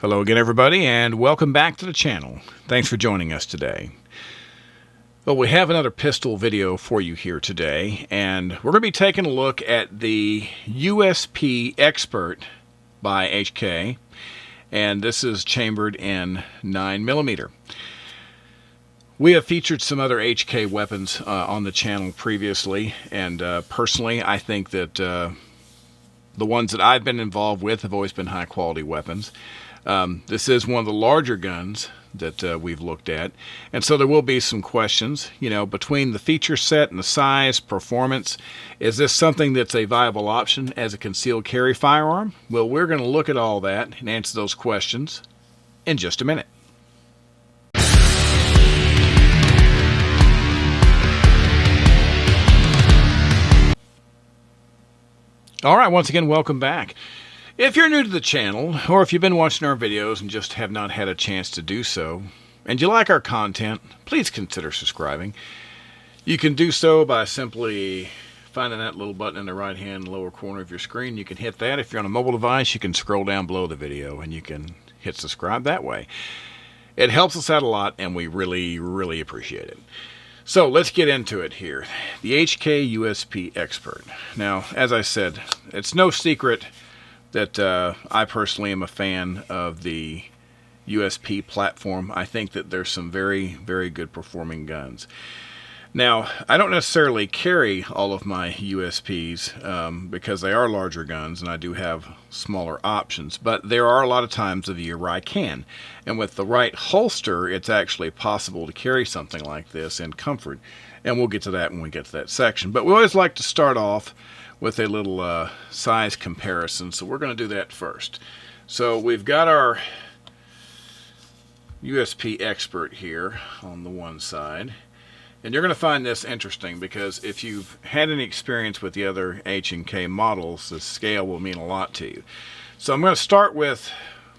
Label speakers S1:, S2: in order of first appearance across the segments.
S1: Hello again, everybody, and welcome back to the channel. Thanks for joining us today. Well, we have another pistol video for you here today, and we're going to be taking a look at the USP Expert by HK, and this is chambered in 9mm. We have featured some other HK weapons on the channel previously, and personally, I think that the ones that I've been involved with have always been high-quality weapons. This is one of the larger guns that we've looked at, and so there will be some questions, between the feature set and the size, performance. Is this something that's a viable option as a concealed carry firearm? Well, we're going to look at all that and answer those questions in just a minute. All right, once again, welcome back. If you're new to the channel, or if you've been watching our videos and just have not had a chance to do so, and you like our content, please consider subscribing. You can do so by simply finding that little button in the right-hand lower corner of your screen. You can hit that. If you're on a mobile device, you can scroll down below the video, and you can hit subscribe that way. It helps us out a lot, and we really, really appreciate it. So let's get into it here. The HK USP Expert. Now, as I said, it's no secret that I personally am a fan of the USP platform. I think that there's some very, very good performing guns. Now, I don't necessarily carry all of my USPs because they are larger guns and I do have smaller options, but there are a lot of times of the year where I can. And with the right holster, it's actually possible to carry something like this in comfort. And we'll get to that when we get to that section. But we always like to start off with a little size comparison, so we're going to do that first. So we've got our USP Expert here on the one side, and you're going to find this interesting because if you've had any experience with the other H&K models, the scale will mean a lot to you. So I'm going to start with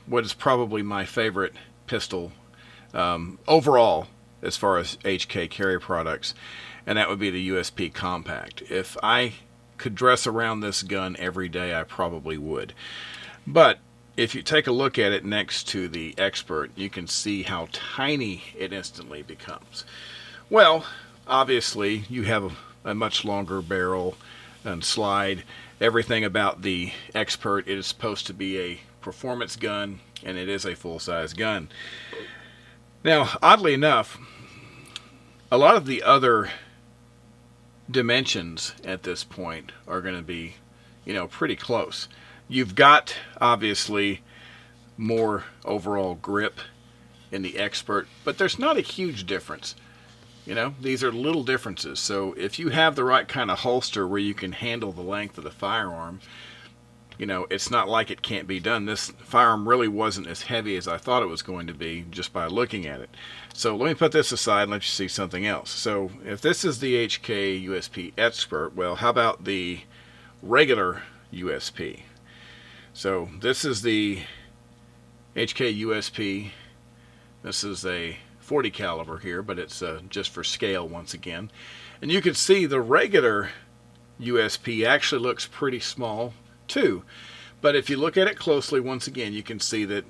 S1: what is probably my favorite pistol overall as far as HK carry products, and that would be the USP Compact. If I could dress around this gun every day, I probably would. But if you take a look at it next to the Expert, you can see how tiny it instantly becomes. Well, obviously you have a much longer barrel and slide. Everything about the Expert, it is supposed to be a performance gun, and it is a full-size gun. Now, oddly enough, a lot of the other dimensions at this point are going to be, pretty close. You've got, obviously, more overall grip in the Expert, but there's not a huge difference. These are little differences. So if you have the right kind of holster where you can handle the length of the firearm, it's not like it can't be done. This firearm really wasn't as heavy as I thought it was going to be just by looking at it. So let me put this aside and let you see something else. So if this is the HK USP Expert, well, how about the regular USP? So this is the HK USP. This is a 40 caliber here, but it's just for scale once again. And you can see the regular USP actually looks pretty small too. But if you look at it closely, once again, you can see that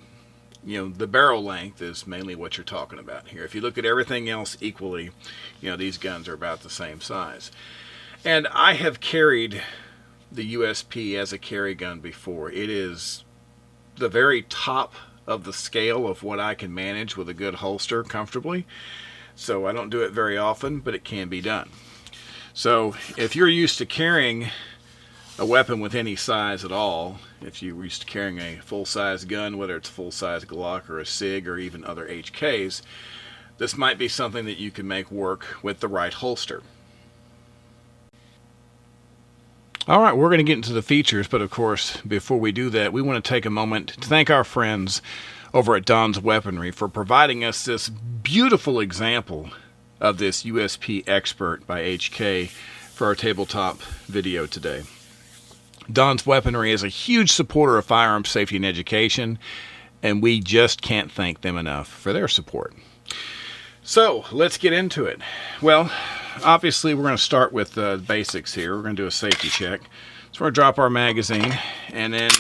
S1: the barrel length is mainly what you're talking about here. If you look at everything else equally, these guns are about the same size. And I have carried the USP as a carry gun before. It is the very top of the scale of what I can manage with a good holster comfortably. So I don't do it very often, but it can be done. So if you're used to carrying a weapon with any size at all, if you're used to carrying a full-size gun, whether it's a full-size Glock or a SIG or even other HKs, this might be something that you can make work with the right holster. All right, we're going to get into the features, but of course, before we do that, we want to take a moment to thank our friends over at Don's Weaponry for providing us this beautiful example of this USP Expert by HK for our tabletop video today. Don's Weaponry is a huge supporter of firearm safety and education, and we just can't thank them enough for their support. So, let's get into it. Well, obviously we're going to start with the basics here. We're going to do a safety check. So we're going to drop our magazine, and then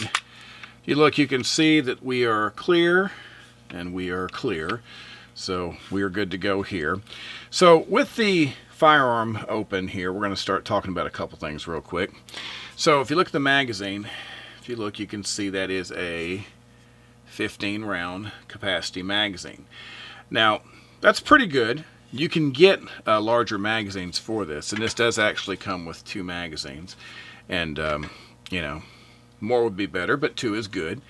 S1: You look, you can see that we are clear, and we are clear. So we are good to go here. So with the firearm open here, we're going to start talking about a couple things real quick. So if you look at the magazine, if you look, you can see that is a 15 round capacity magazine. Now, that's pretty good. You can get larger magazines for this, and this does actually come with 2 magazines. And, you know, more would be better, but 2 is good.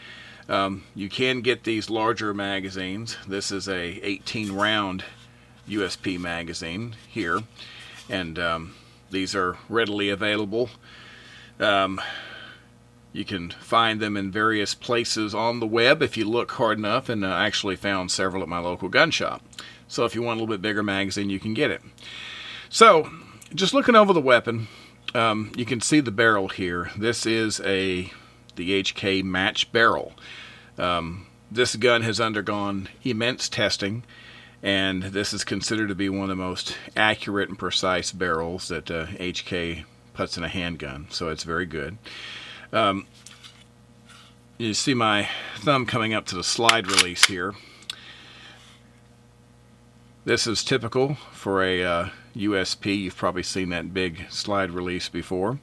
S1: You can get these larger magazines. This is a 18 round USP magazine here, and these are readily available. You can find them in various places on the web if you look hard enough, and I actually found several at my local gun shop. So if you want a little bit bigger magazine, you can get it. So just looking over the weapon, you can see the barrel here. This is the HK match barrel. This gun has undergone immense testing, and this is considered to be one of the most accurate and precise barrels that HK puts in a handgun, so it's very good. You see my thumb coming up to the slide release here. This is typical for a USP. You've probably seen that big slide release before.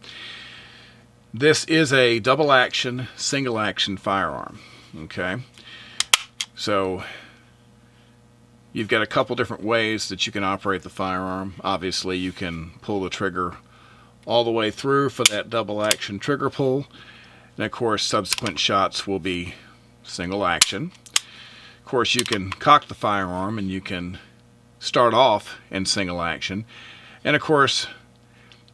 S1: This is a double action, single action firearm. Okay, so you've got a couple different ways that you can operate the firearm. Obviously, you can pull the trigger all the way through for that double action trigger pull, and of course subsequent shots will be single action. Of course, you can cock the firearm and you can start off in single action, and of course,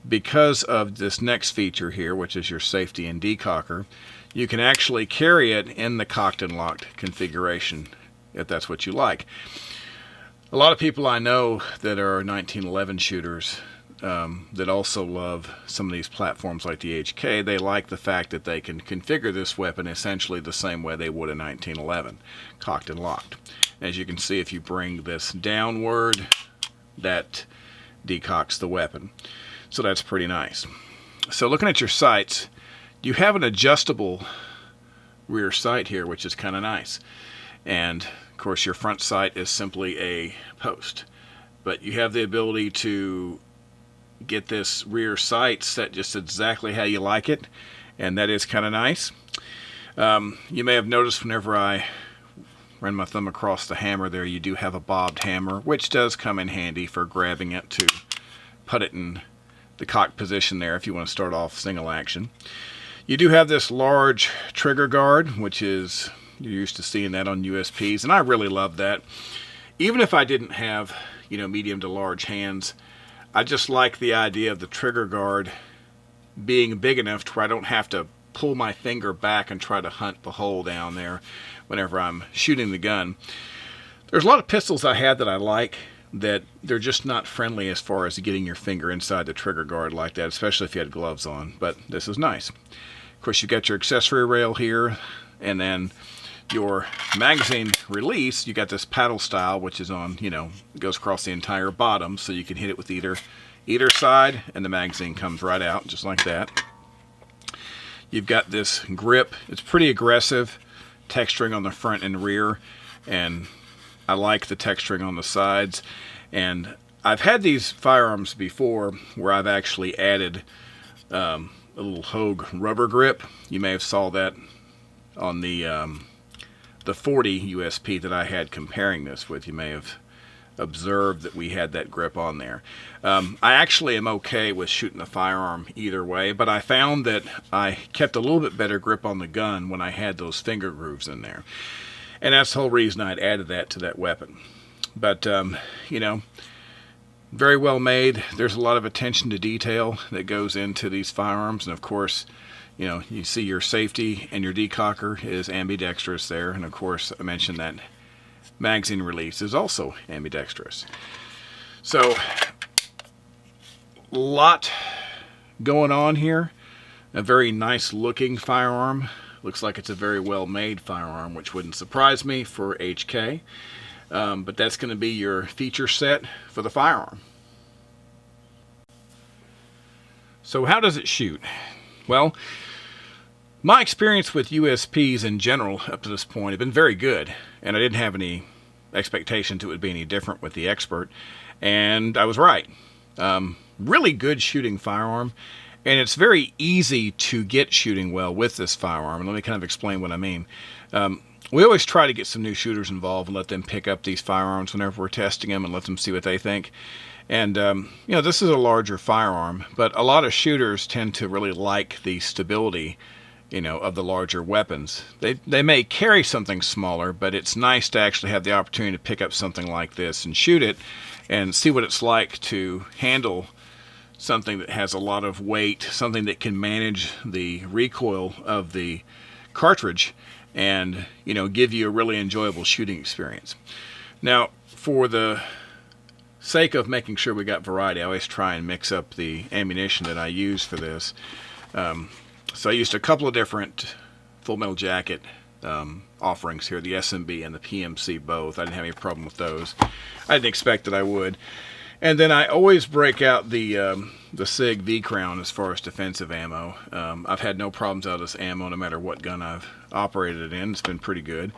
S1: because of this next feature here, which is your safety and decocker, you can actually carry it in the cocked and locked configuration if that's what you like. A lot of people I know that are 1911 shooters that also love some of these platforms like the HK, they like the fact that they can configure this weapon essentially the same way they would in 1911, cocked and locked. As you can see, if you bring this downward, that decocks the weapon. So that's pretty nice. So looking at your sights, you have an adjustable rear sight here, which is kind of nice. And of course your front sight is simply a post. But you have the ability to get this rear sight set just exactly how you like it, and that is kind of nice. You may have noticed whenever I ran my thumb across the hammer there, you do have a bobbed hammer, which does come in handy for grabbing it to put it in the cocked position there if you want to start off single action. You do have this large trigger guard, which is, you're used to seeing that on USPs, and I really love that. Even if I didn't have, medium to large hands, I just like the idea of the trigger guard being big enough to where I don't have to pull my finger back and try to hunt the hole down there whenever I'm shooting the gun. There's a lot of pistols I had that I like that they're just not friendly as far as getting your finger inside the trigger guard like that, especially if you had gloves on, but this is nice. Of course, you've got your accessory rail here, and then your magazine release, you got this paddle style, which is on, it goes across the entire bottom, so you can hit it with either side, and the magazine comes right out, just like that. You've got this grip. It's pretty aggressive texturing on the front and rear, and I like the texturing on the sides. And I've had these firearms before where I've actually added a little Hogue rubber grip. You may have saw that on the 40 USP that I had comparing this with. You may have observed that we had that grip on there. I actually am okay with shooting the firearm either way, but I found that I kept a little bit better grip on the gun when I had those finger grooves in there. And that's the whole reason I'd added that to that weapon. But, very well made. There's a lot of attention to detail that goes into these firearms. And of course, you see your safety and your decocker is ambidextrous there. And of course, I mentioned that magazine release is also ambidextrous. So, a lot going on here. A very nice looking firearm. Looks like it's a very well made firearm, which wouldn't surprise me for HK. But that's going to be your feature set for the firearm. So how does it shoot? Well, My experience with USPs in general up to this point have been very good, and I didn't have any expectations it would be any different with the Expert, and I was right. Really good shooting firearm, and it's very easy to get shooting well with this firearm. And let me kind of explain what I mean. We always try to get some new shooters involved and let them pick up these firearms whenever we're testing them and let them see what they think. And, this is a larger firearm, but a lot of shooters tend to really like the stability, of the larger weapons. They may carry something smaller, but it's nice to actually have the opportunity to pick up something like this and shoot it and see what it's like to handle something that has a lot of weight, something that can manage the recoil of the cartridge and, give you a really enjoyable shooting experience. Now, for the sake of making sure we got variety, I always try and mix up the ammunition that I use for this. So I used a couple of different Full Metal Jacket offerings here, the SMB and the PMC both. I didn't have any problem with those. I didn't expect that I would. And then I always break out the SIG V-Crown as far as defensive ammo. I've had no problems out of this ammo no matter what gun I've operated it in. It's been pretty good.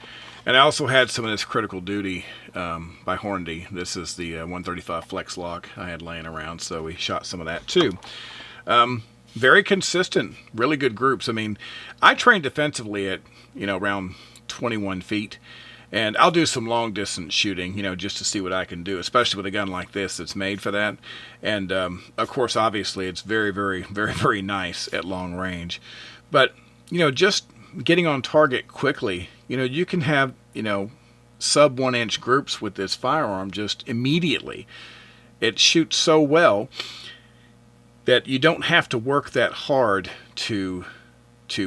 S1: And I also had some of this Critical Duty by Hornady. This is the 135 Flex Lock I had laying around, so we shot some of that too. Very consistent, really good groups. I mean, I train defensively at, around 21 feet. And I'll do some long distance shooting, just to see what I can do, especially with a gun like this that's made for that. And, of course, obviously, it's very, very, very, very nice at long range. But, just getting on target quickly, you can have, sub 1 inch groups with this firearm just immediately. It shoots so well that you don't have to work that hard to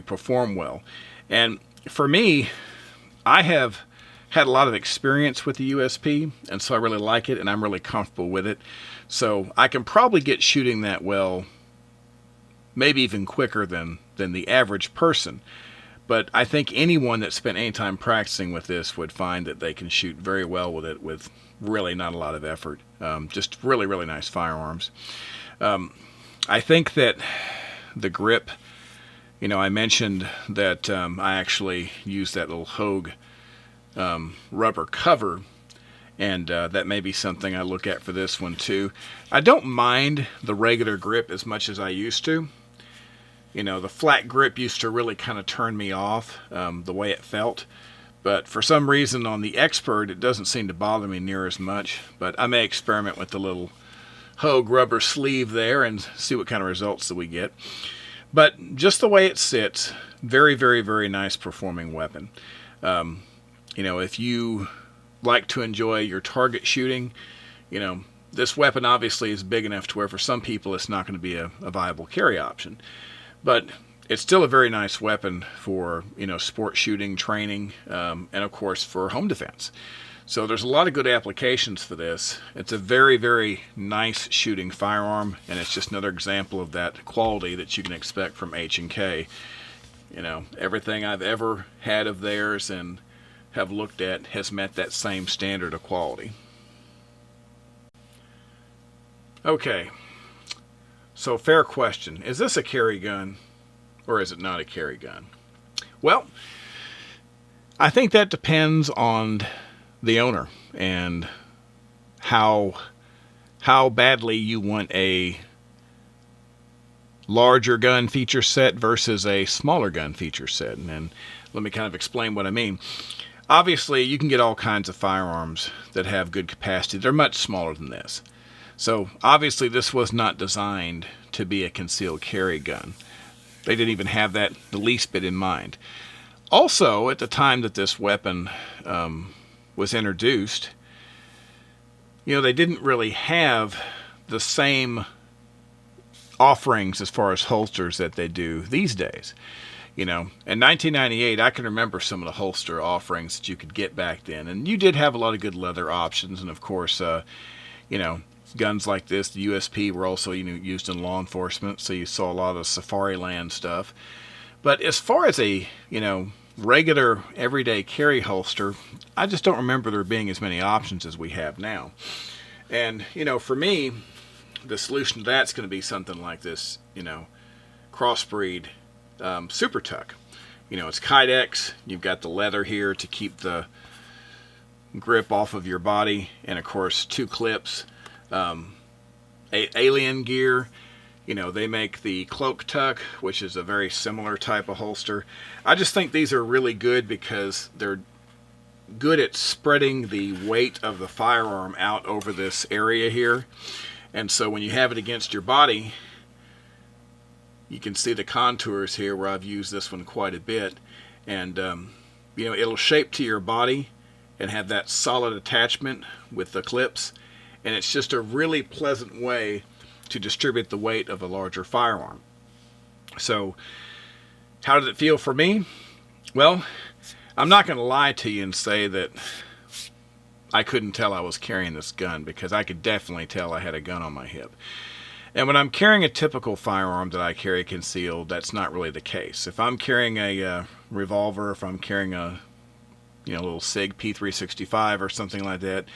S1: perform well. And for me, I have had a lot of experience with the USP, and so I really like it, and I'm really comfortable with it. So I can probably get shooting that well, maybe even quicker than the average person. But I think anyone that spent any time practicing with this would find that they can shoot very well with it with really not a lot of effort. Just really, really nice firearms. I think that the grip, I mentioned that I actually used that little Hogue rubber cover, and that may be something I look at for this one too. I don't mind the regular grip as much as I used to. The flat grip used to really kind of turn me off, the way it felt. But for some reason on the Expert, it doesn't seem to bother me near as much. But I may experiment with the little Hogue rubber sleeve there and see what kind of results that we get. But just the way it sits, very, very, very nice performing weapon. If you like to enjoy your target shooting, this weapon obviously is big enough to where for some people it's not going to be a viable carry option. But it's still a very nice weapon for, sport shooting, training, and of course for home defense. So there's a lot of good applications for this. It's a very, very nice shooting firearm, and it's just another example of that quality that you can expect from H&K. Everything I've ever had of theirs and have looked at has met that same standard of quality. Okay, so fair question. Is this a carry gun or is it not a carry gun? Well, I think that depends on the owner and how badly you want a larger gun feature set versus a smaller gun feature set. And let me kind of explain what I mean. Obviously, you can get all kinds of firearms that have good capacity. They're much smaller than this. So obviously this was not designed to be a concealed carry gun. They didn't even have that the least bit in mind. Also, at the time that this weapon was introduced, they didn't really have the same offerings as far as holsters that they do these days. In 1998, I can remember some of the holster offerings that you could get back then. And you did have a lot of good leather options. And of course, guns like this, the USP, were also used in law enforcement. So you saw a lot of Safariland stuff. But as far as a, regular everyday carry holster, I just don't remember there being as many options as we have now. And, for me, the solution to that's going to be something like this, crossbreed Super Tuck. It's Kydex. You've got the leather here to keep the grip off of your body, and of course 2 clips. Alien Gear, they make the Cloak Tuck, which is a very similar type of holster. I just think these are really good because they're good at spreading the weight of the firearm out over this area here. And so when you have it against your body, you can see the contours here where I've used this one quite a bit. And, it'll shape to your body and have that solid attachment with the clips. And it's just a really pleasant way to distribute the weight of a larger firearm. So, how did it feel for me? Well, I'm not going to lie to you and say that I couldn't tell I was carrying this gun, because I could definitely tell I had a gun on my hip. And when I'm carrying a typical firearm that I carry concealed, that's not really the case. If I'm carrying a revolver, if I'm carrying a little SIG P365 or something like that,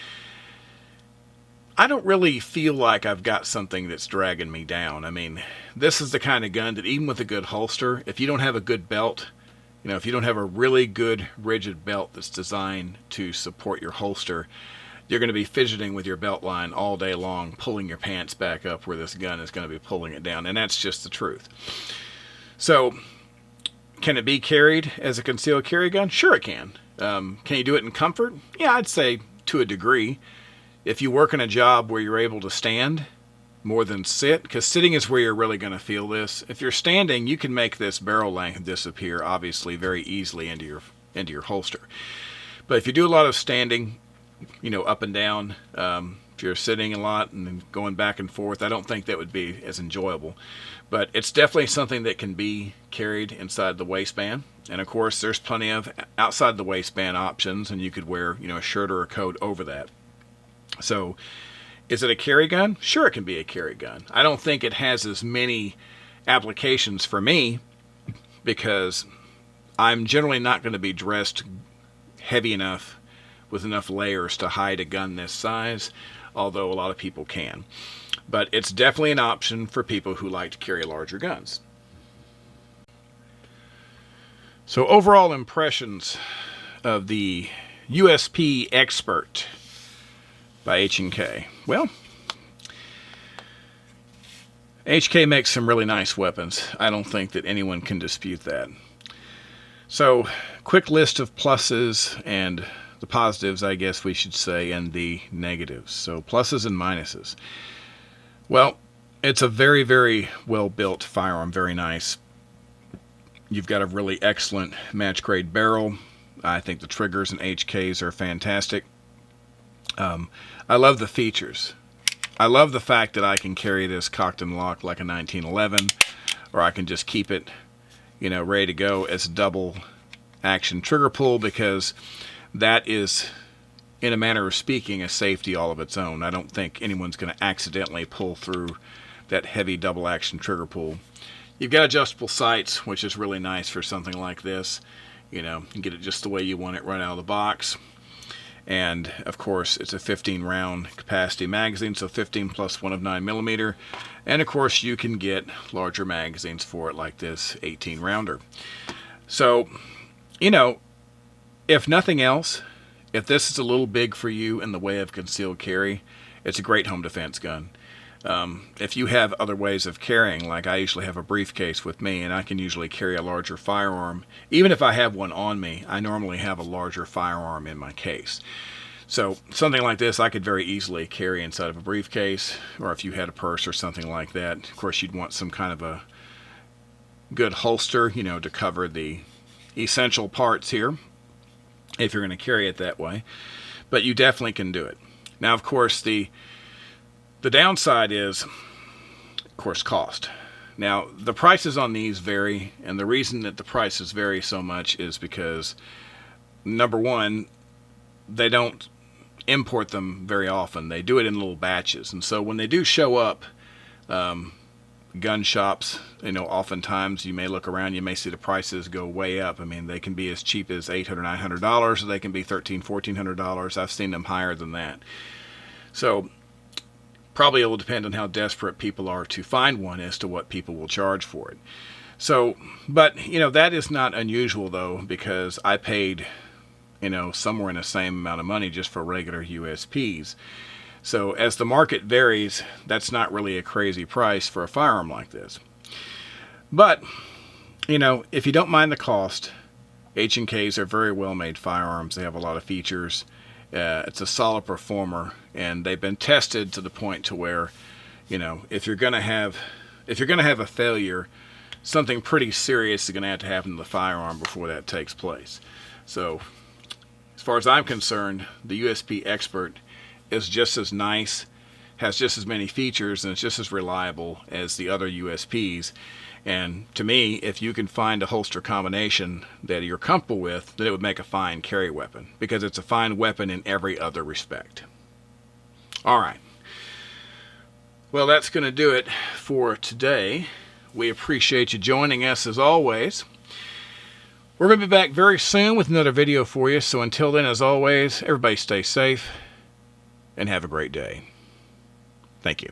S1: I don't really feel like I've got something that's dragging me down. I mean, this is the kind of gun that even with a good holster, if you don't have a good belt, if you don't have a really good rigid belt that's designed to support your holster, you're going to be fidgeting with your belt line all day long, pulling your pants back up where this gun is going to be pulling it down. And that's just the truth. So, can it be carried as a concealed carry gun? Sure it can. Can you do it in comfort? Yeah, I'd say to a degree. If you work in a job where you're able to stand more than sit, because sitting is where you're really going to feel this. If you're standing, you can make this barrel length disappear obviously very easily into your holster. But if you do a lot of standing, up and down, if you're sitting a lot and then going back and forth, I don't think that would be as enjoyable. But it's definitely something that can be carried inside the waistband. And of course, there's plenty of outside the waistband options, and you could wear, a shirt or a coat over that. So, is it a carry gun? Sure, it can be a carry gun. I don't think it has as many applications for me, because I'm generally not going to be dressed heavy enough with enough layers to hide a gun this size, although a lot of people can. But it's definitely an option for people who like to carry larger guns. So, overall impressions of the USP Expert by H&K. Well, HK makes some really nice weapons. I don't think that anyone can dispute that. So, quick list of pluses and the positives, I guess we should say, and the negatives. So, pluses and minuses. Well, it's a very, very well-built firearm. Very nice. You've got a really excellent match-grade barrel. I think the triggers and HKs are fantastic. I love the features. I love the fact that I can carry this cocked and locked like a 1911, or I can just keep it, ready to go as a double action trigger pull, because that is, in a manner of speaking, a safety all of its own. I don't think anyone's going to accidentally pull through that heavy double action trigger pull. You've got adjustable sights, which is really nice for something like this. You can get it just the way you want it right out of the box. And, of course, it's a 15-round capacity magazine, so 15 plus 1 of 9mm. And, of course, you can get larger magazines for it, like this 18-rounder. So, if nothing else, if this is a little big for you in the way of concealed carry, it's a great home defense gun. If you have other ways of carrying, like I usually have a briefcase with me, and I can usually carry a larger firearm. Even if I have one on me, I normally have a larger firearm in my case. So something like this I could very easily carry inside of a briefcase, or if you had a purse or something like that. Of course, you'd want some kind of a good holster, to cover the essential parts here, if you're going to carry it that way. But you definitely can do it. Now, of course, the downside is, of course, cost. Now, the prices on these vary, and the reason that the prices vary so much is because, number one, they don't import them very often. They do it in little batches, and so when they do show up, gun shops, oftentimes you may look around, you may see the prices go way up. I mean, they can be as cheap as $800, $900, or they can be $1,300, $1,400. I've seen them higher than that. So, probably it will depend on how desperate people are to find one as to what people will charge for it. So, but, that is not unusual, though, because I paid, somewhere in the same amount of money just for regular USPs. So as the market varies, that's not really a crazy price for a firearm like this. But, if you don't mind the cost, H&Ks are very well made firearms. They have a lot of features. It's a solid performer, and they've been tested to the point to where, if you're going to have a failure, something pretty serious is going to have to happen to the firearm before that takes place. So, as far as I'm concerned, the USP Expert is just as nice, has just as many features, and it's just as reliable as the other USPs. And to me, if you can find a holster combination that you're comfortable with, then it would make a fine carry weapon, because it's a fine weapon in every other respect. All right. Well, that's going to do it for today. We appreciate you joining us as always. We're going to be back very soon with another video for you. So until then, as always, everybody stay safe and have a great day. Thank you.